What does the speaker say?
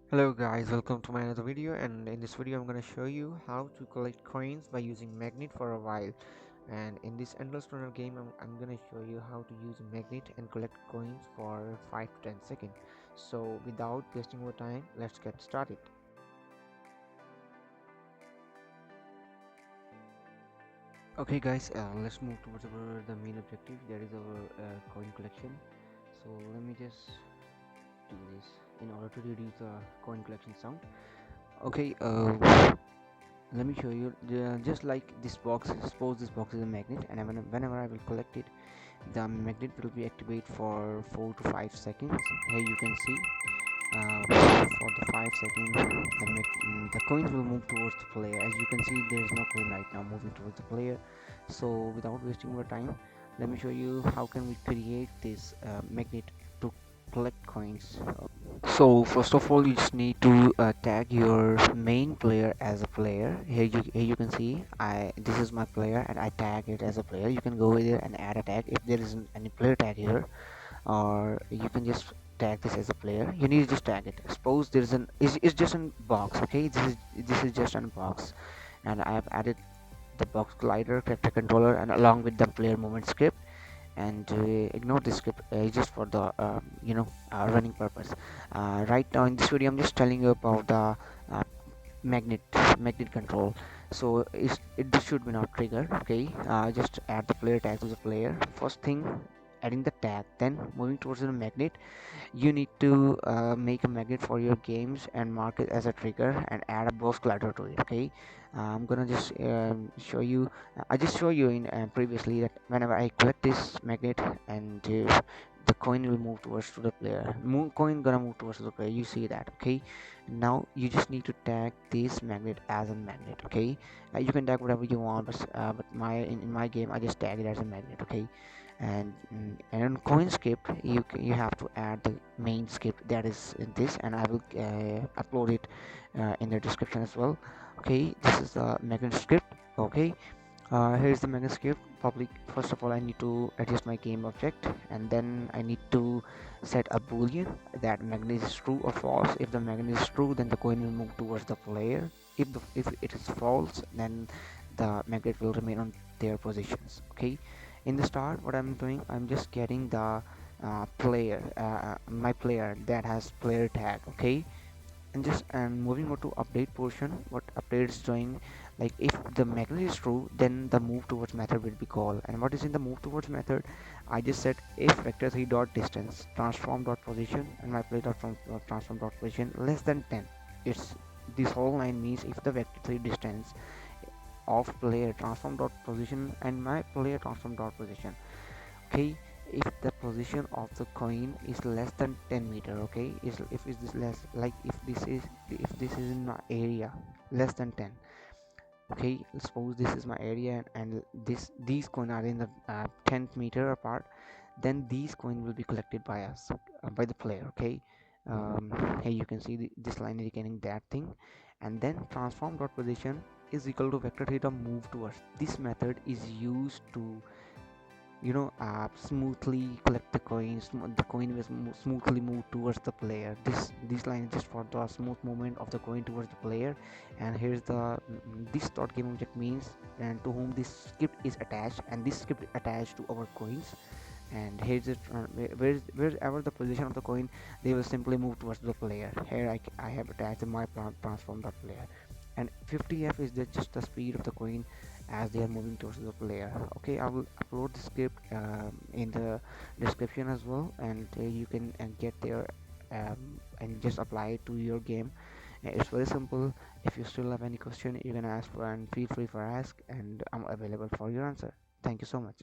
Hello guys, welcome to my another video, and in this video I'm going to show you how to collect coins by using magnet for a while. And in this endless runner game I'm going to show you how to use a magnet and collect coins for 5 to 10 seconds. So without wasting more time, let's get started. Okay guys, let's move towards the main objective, that is our coin collection. So let me just do this in order to reduce the coin collection sound. Okay, let me show you. Just like this box, suppose this box is a magnet, and whenever I will collect it, the magnet will be activated for 4 to 5 seconds. Here you can see, for the 5 seconds the coins will move towards the player. As you can see, there is no coin right now moving towards the player. So without wasting more time, let me show you how can we create this magnet to collect coins. So first of all, you just need to tag your main player as a player. Here you can see this is my player and I tag it as a player. You can go over there and add a tag if there isn't any player tag here, or you can just tag this as a player. You need to just tag it. Suppose there's it's just a box. Okay, this is just a box, and I have added the box glider, character controller, and along with the player movement script. And ignore this script, just for the running purpose. Right now in this video I'm just telling you about the uh, magnet magnet control. So this should be not triggered. Okay, just add the player tag to the player. First thing, adding the tag, then moving towards the magnet. You need to make a magnet for your games and mark it as a trigger and add a boss glider to it. Okay, I'm gonna just show you. I just show you in previously that whenever I collect this magnet, and the coin will move towards to the player. Coin gonna move towards the player. You see that? Okay, now you just need to tag this magnet as a magnet. Okay, you can tag whatever you want, but in my game I just tag it as a magnet. Okay, and on coin script you have to add the main script that is in this, and I will upload it in the description as well. Okay, this is the magnet script. Okay, here's the magnet script public. First of all, I need to adjust my game object, and then I need to set a boolean that magnet is true or false. If the magnet is true, then the coin will move towards the player. If it is false, then the magnet will remain on their positions. Okay, in the start what I'm doing, I'm just getting the player, my player that has player tag. Okay, and moving on to update portion. What update is doing, like if the magnet is true, then the move towards method will be called. And what is in the move towards method, I just said if vector 3 dot distance transform dot position and my play dot transform dot position less than 10. It's this whole line means if the vector 3 distance of player transform dot position and my player transform dot position. Okay, if the position of the coin is less than 10 meter. Okay, is if is this less, like if this is in my area less than 10. Okay, suppose this is my area, and these coin are in the 10th meter apart, then these coin will be collected by us, by the player. Okay, here you can see this line indicating that thing. And then transform dot position is equal to vector theta move towards. This method is used to smoothly collect the coins. The coin will smoothly move towards the player. This line is just for the smooth movement of the coin towards the player. And here's the this dot game object means and to whom this script is attached, and this script attached to our coins. And here's it, wherever the position of the coin, they will simply move towards the player. Here I have attached my transform dot player, and 50f is just the speed of the coin as they are moving towards the player. Okay, I will upload the script in the description as well, and you can get there and just apply it to your game. It's very simple. If you still have any question, you can ask for, and feel free for ask, and I'm available for your answer. Thank you so much.